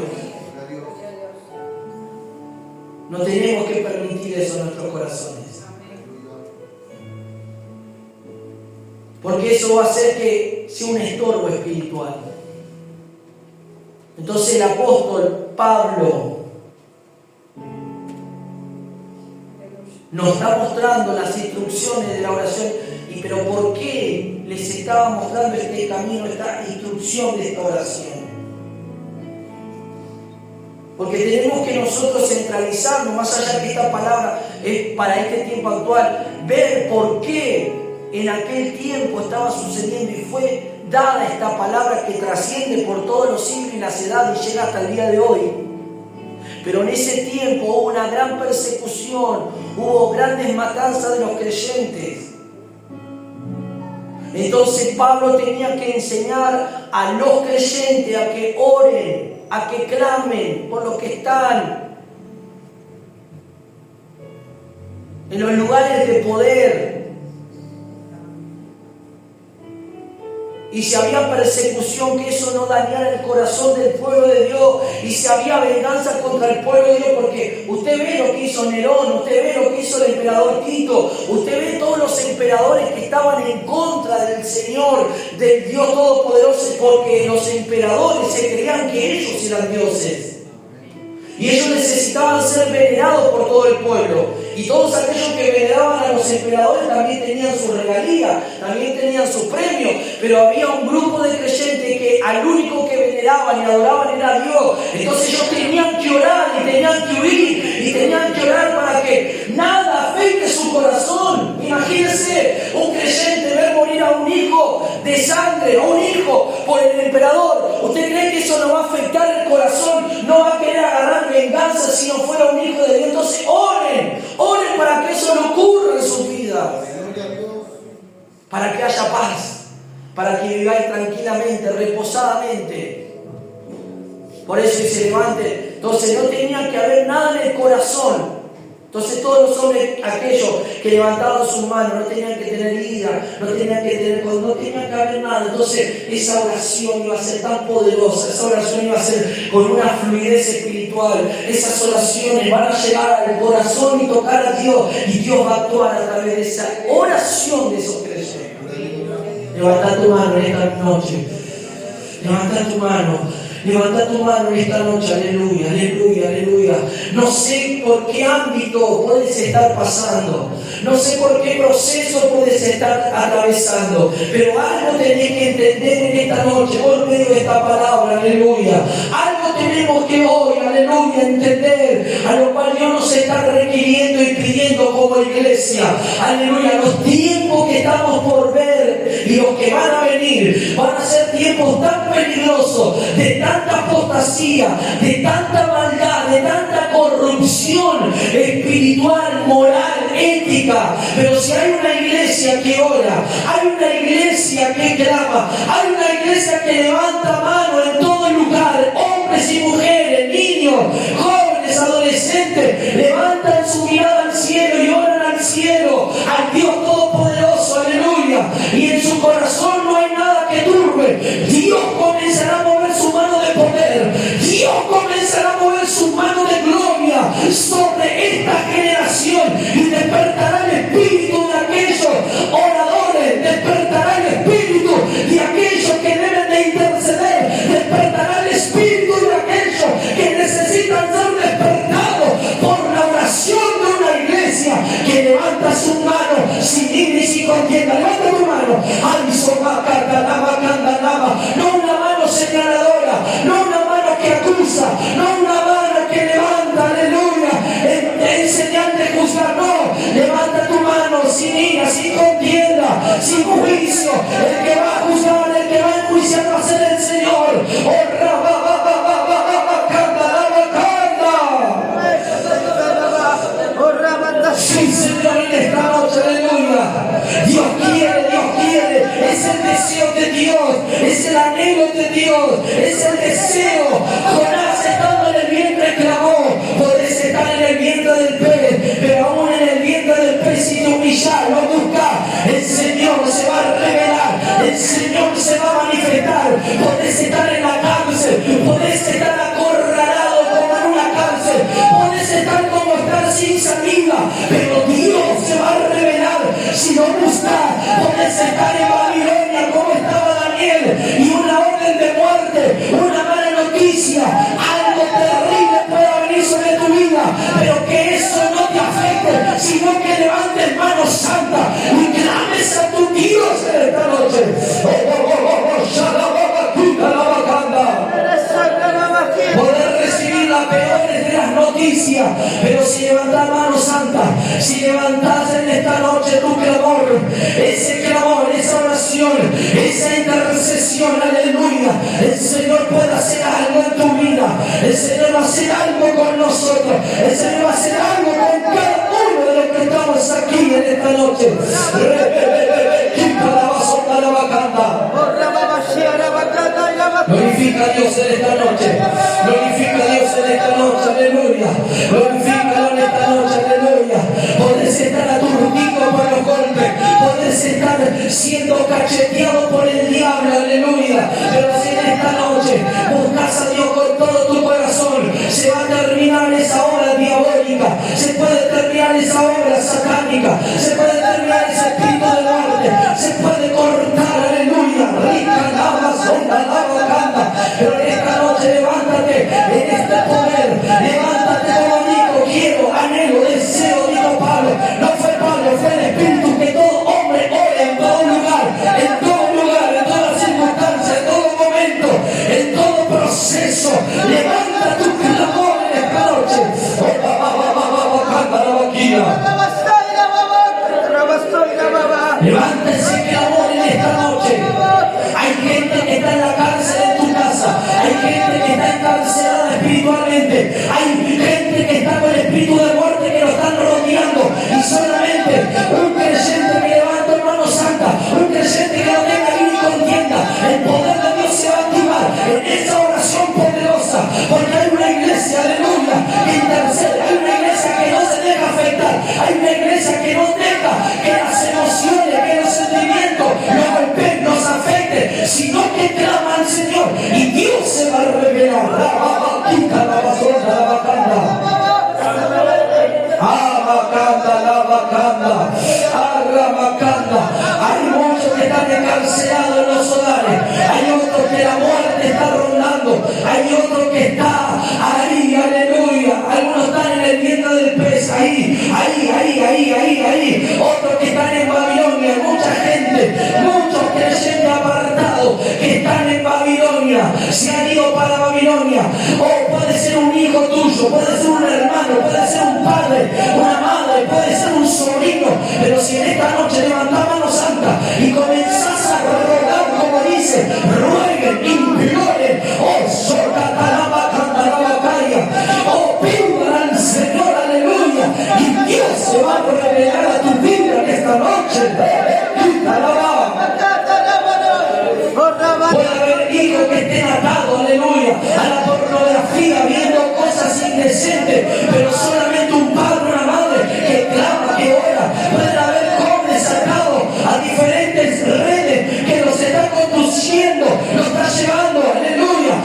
No tenemos que permitir eso en nuestros corazones. Porque eso va a hacer que sea un estorbo espiritual. Entonces el apóstol Pablo nos está mostrando las instrucciones de la oración. Pero ¿por qué les estaba mostrando este camino, esta instrucción de esta oración? Porque tenemos que nosotros centralizarnos, más allá que esta palabra es para este tiempo actual, ver por qué en aquel tiempo estaba sucediendo y fue dada esta palabra que trasciende por todos los siglos y las edades y llega hasta el día de hoy. Pero en ese tiempo hubo una gran persecución, hubo grandes matanzas de los creyentes. Entonces Pablo tenía que enseñar a los creyentes a que oren, a que clamen por los que están en los lugares de poder. Y si había persecución, que eso no dañara el corazón del pueblo de Dios. Y si había venganza contra el pueblo de Dios, porque usted ve lo que hizo Nerón, usted ve lo que hizo el emperador Tito, usted ve todos los emperadores que estaban en contra del Señor, del Dios Todopoderoso, porque los emperadores se creían que ellos eran dioses. Y ellos necesitaban ser venerados por todo el pueblo. Y todos aquellos que veneraban a los emperadores también tenían su regalía, también tenían su premio. Pero había un grupo de creyentes que al único que veneraban y adoraban era Dios. Entonces ellos tenían que orar y tenían que huir y tenían que orar para que nada afecte su corazón. Imagínense un creyente ver morir a un hijo de sangre, a un hijo por el emperador. ¿Usted cree que eso no va a afectar el corazón? No va a querer agarrar venganza si no fuera un hijo de Dios. Entonces oren para que eso no ocurra en su vida, para que haya paz, para que viváis tranquilamente, reposadamente. Por eso que se levante. Entonces no tenía que haber nada en el corazón. Entonces todos los hombres, aquellos que levantaban sus manos, no tenían que tener ira, no tenían que haber nada. Entonces esa oración iba a ser tan poderosa, esa oración iba a ser con una fluidez espiritual. Esas oraciones van a llegar al corazón y tocar a Dios, y Dios va a actuar a través de esa oración de esos creyentes. Levanta tu mano en esta noche. Levanta tu mano. Levanta tu mano en esta noche, aleluya, aleluya, aleluya. No sé por qué ámbito puedes estar pasando, no sé por qué proceso puedes estar atravesando, pero algo tenés que entender en esta noche, por medio de esta palabra, aleluya. Algo tenemos que hoy, aleluya, entender, a lo cual Dios nos está requiriendo y pidiendo como iglesia, aleluya. Los tiempos que estamos por ver y los que van a venir van a ser tiempos tan peligrosos, de tanta apostasía, de tanta maldad, de tanta corrupción espiritual, moral, ética. Pero si hay una iglesia que ora, hay una iglesia que clama, hay una iglesia que levanta mano en todo lugar, hombres y mujeres, niños, jóvenes, adolescentes, levantan su mirada al cielo y oran al cielo, al Dios Todopoderoso, aleluya. Y en su corazón no hay nada que turbe. Dios comenzará a mover su mano de poder. Dios comenzará a mover su mano de gloria sobre esta generación, y despertará el espíritu de aquellos oradores, despertará el espíritu de aquellos que deben de interceder, despertará el espíritu de aquellos que necesitan ser despertados por la oración de una iglesia que levanta su mano sin ira y sin contienda. Levanta tu mano. No una mano señaladora, no una mano que acusa, no una mano que levanta, aleluya, en señal de juzgar. No, levanta tu mano sin ira, sin contienda, sin juicio. El que va a juzgar, el que va a enjuiciar va a ser el Señor. Sí, Señor, en esta noche, aleluya. Dios quiere, es el deseo de Dios, es el anhelo de Dios, es el deseo. Jonás, estando en el vientre, clamó. Podés estar en el vientre del pez, pero aún en el vientre del pez, si te humillas, lo buscas, el Señor se va a revelar, el Señor se va a manifestar. Podés estar en la cárcel, podés estar acorralado como en una cárcel, podés estar como estar sin salida, pero Dios se va a revelar si lo buscas. Podés estar en Babilonia como estaba Daniel, y una orden de muerte, una mala noticia, santa, si levantás en esta noche tu clamor, esa oración, esa intercesión, aleluya, el Señor puede hacer algo en tu vida, el Señor va a hacer algo con nosotros, el Señor va a hacer algo con cada uno de los que estamos aquí en esta noche. Glorifica a Dios en esta noche. Glorifica a Dios en esta noche. Aleluya. Glorifícalo en esta noche. Aleluya. Podés estar aturdido por los golpes. Podés estar siendo cacheteado por el diablo. Aleluya. Pero si en esta noche buscas a Dios con todo tu corazón, se va a terminar esa obra diabólica. Se puede terminar esa obra satánica. Se puede terminar ese espíritu de muerte. Se puede cortar. Aleluya. Rica lava, sonda, lava, canta. Pero en esta noche levántate en este poder. Levántate como dijo, quiero, anhelo, deseo, dijo Pablo. No fue Pablo, fue el Espíritu que todo hombre ore en todo lugar, en toda circunstancia, en todo momento, en todo proceso. Levanta tu clamor en esta noche. Levanta ese clamor en esta noche. Hay gente que está en la cárcel en tu casa. Hay gente que está encarcelada espiritualmente. Hay gente que está con el espíritu de muerte que lo están rodeando. Y solamente un creyente que levanta mano santa, un creyente que no tenga ira y contienda, el poder de Dios se va a activar en esa oración poderosa. Porque hay una iglesia, aleluya, que intercede. Hay una iglesia que no se deja afectar. Hay una iglesia que no deja que las emociones, que los sentimientos nos golpeen, nos afecten, sino que clama al Señor y Dios se va a revelar. Hay muchos que están encarcelados en los hogares. Hay otros que la muerte está rondando. Hay otro que está ahí, aleluya. Algunos están en el vientre del pez, ahí. Otros que están en Babilonia. Mucha gente, muchos creyentes apartados que están en Babilonia. Se han ido para Babilonia. O puede ser un hijo tuyo, puede ser un hermano, puede ser un padre, una madre, puede ser un sobrino. Pero si en esta noche levantás mano santa y comenzás a rogar, como dice, rueguen, imploren, pidan al Señor, aleluya, y Dios se va a revelar a tu vida en esta noche. Puede haber hijos que estén atados, aleluya, a la pornografía, viendo cosas indecentes, pero solamente un padre, una madre que clama, que ora. Pueden haber jóvenes atados a diferentes redes que los está conduciendo, los está llevando, aleluya,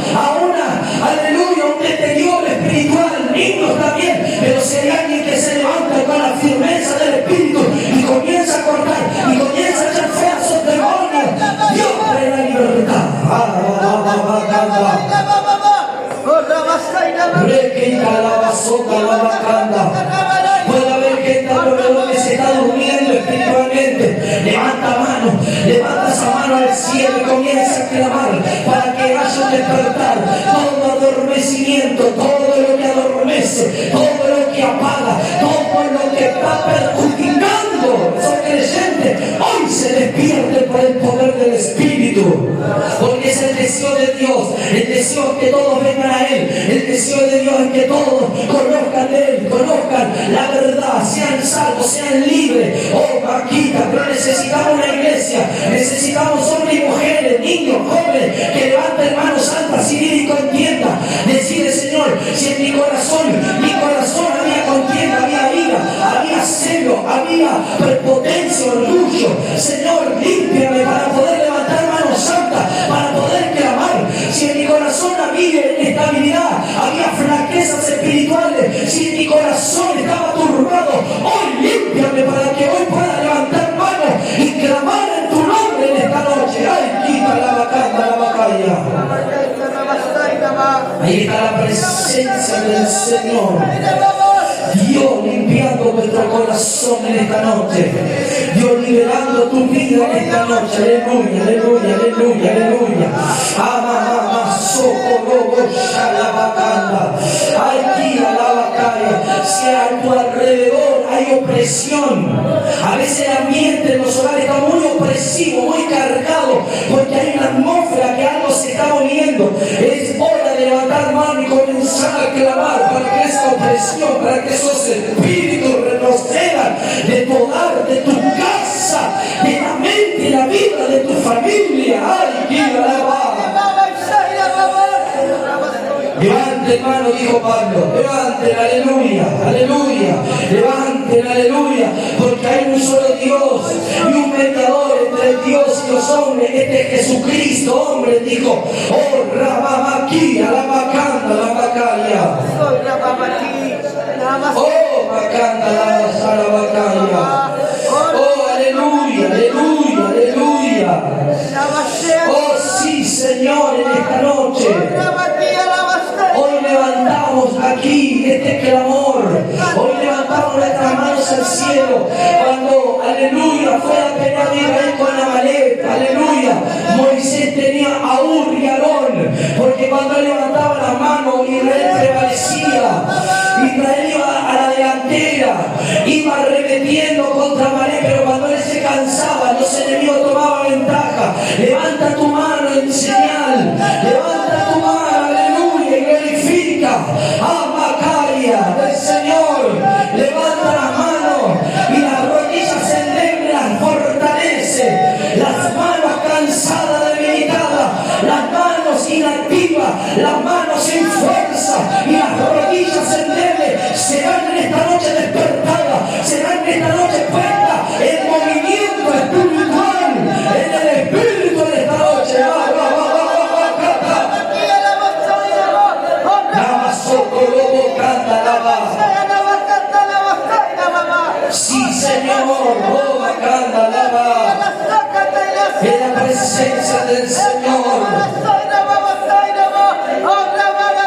un deterioro espiritual, niños también. Pero si hay alguien que se levanta con la firmeza del Espíritu y comienza a cortar y comienza a echar fuera a esos demonios, Dios trae la libertad. Puede haber gente alrededor que se está durmiendo espiritualmente. Levanta esa mano al cielo y comienza a clamar para que haya un despertar. Todo adormecimiento, todo lo que adormece, todo lo que apaga, todo lo que está perjudicando a esos creyentes, hoy se despierte por el poder del Espíritu. Porque es el deseo de Dios. El deseo es que todos vengan a Él. El deseo de Dios es que todos conozcan de Él, conozcan la verdad, sean salvos, sean libres. Oh, Paquita, pero necesitamos una iglesia, necesitamos hombres y mujeres, niños, jóvenes, que levanten manos santas sin ira y contienda. Decide, Señor, si en mi corazón había contienda, había ira, había celo, había prepotencia, orgullo. Señor, límpiame para poder levantar manos santas, para poder clamar. Si en mi corazón había inestabilidad, había flaquezas espirituales, si en mi corazón estaba turbado, hoy límpiame para que hoy pueda levantar manos y clamar en tu nombre en esta noche. Ay, quita la bacana, la bacalla. Ahí está la presencia del Señor. Dios limpiando nuestro corazón en esta noche. Dios liberando tu vida en esta noche. Aleluya, aleluya, aleluya, aleluya. Socorro, shalabacanda. Ay, tira la batalla. Si a tu alrededor opresión. A veces el ambiente en los hogares está muy opresivo, muy cargado, porque hay una atmósfera que algo se está moviendo. Es hora de levantar mano y comenzar a clamar para que esa opresión, para que esos espíritus retrocedan de tu hogar, de tu casa, de la mente y la vida de tu familia. ¡Ay, que alabar! Levanten mano, dijo Pablo, levanten, aleluya, aleluya, levanten, aleluya, porque hay un solo Dios y un mediador entre Dios y los hombres, este es Jesucristo, hombre, dijo, oh, Rabamaquía, la Macanda, la Macaya, oh, Macanda, la Macaya, oh, aleluya, aleluya, aleluya, oh, sí, Señor, en esta noche. Hoy levantamos aquí este clamor. Hoy levantamos nuestras manos al cielo. Cuando, aleluya, fue a pelear Israel con Amalek. Aleluya. Moisés tenía a Ur y Aarón. Porque cuando levantaba las manos, Israel prevalecía. Israel iba a la delantera. Iba arremetiendo contra Amalek. Pero cuando él se cansaba, los enemigos tomaban ventaja. Levanta tu mano en señal. Levanta tu mano, aleluya, y glorifica a Macaria del Señor. Levanta las manos y las rodillas endebles las fortalece. Las manos cansadas, debilitadas, las manos inactivas, las manos sin fuerza y las rodillas endebles serán en esta noche despertadas, serán en esta noche puestas en movimiento espiritual, en el espíritu de esta noche. Sí, Señor, oh, Macanda, alaba. En la presencia del Señor.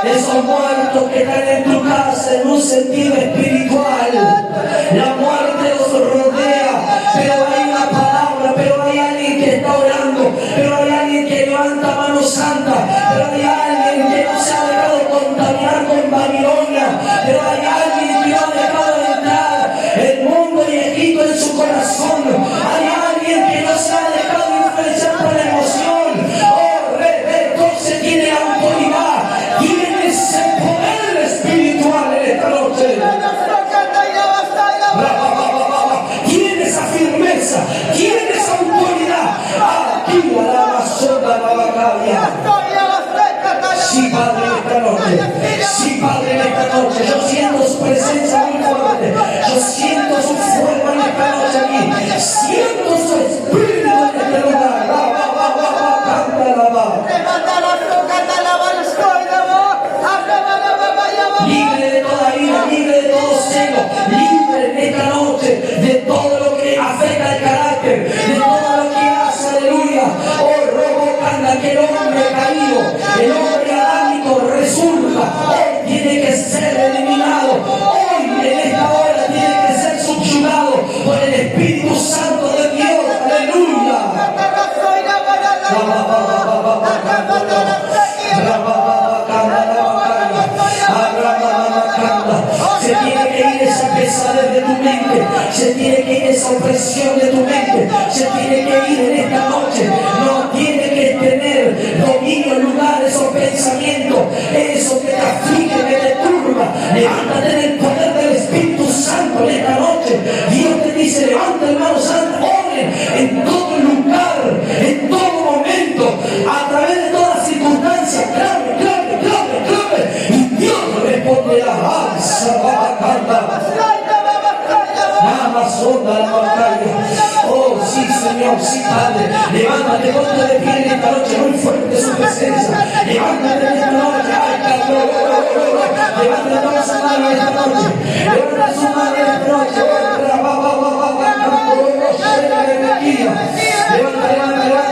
Esos muertos que están en tu casa en un sentido espiritual. La muerte los rodea, pero hay una palabra, pero hay alguien que está orando, pero hay alguien que levanta mano santa, pero hay alguien que no se ha dejado contaminar con Babilonia, pero hay alguien que no ha dejado de entrar el mundo y Egipto en su corazón. Hay alguien que no se ha dejado influenciar por la emoción. Oh, entonces tiene autoridad, tienes el poder espiritual en esta noche. Tiene esa firmeza, tiene esa autoridad. Aquí a la Amazonas, la Bacaria. Sí, Padre, en esta noche. Sí, Padre, en esta noche. Yo siento su presencia muy fuerte. Yo siento su fuego en esta noche aquí. Siento su espíritu en este lugar. Libre de toda ira, libre de todo celo, libre en esta noche de todo lo que afecta el carácter, de todo lo que hace, aleluya. Oh, robo, canta, que el hombre caído, el hombre adámico resurja. Hoy tiene que ser eliminado. Hoy, en esta hora, tiene que ser subyugado por el Espíritu Santo de Dios. Aleluya. Se tiene que ir esa pesadez de tu mente, se tiene que ir esa opresión de tu mente, se tiene que ir en esta noche. No tiene que tener dominio en lugares o pensamientos, eso que te aflige, que te turba. Levántate en el poder del Espíritu Santo en esta noche. Dios te dice, levanta hermano santo, oren en todo lugar, en todo momento, a través de todas circunstancias. Clame, clame, clame, clame, y Dios responderá. Oh, sí, Señor, sí, Padre. Levántate, ponte de pie en esta noche, muy fuerte su presencia. Levántate en esta noche. Levántate toda su mano en esta noche. Levántate su mano en esta noche.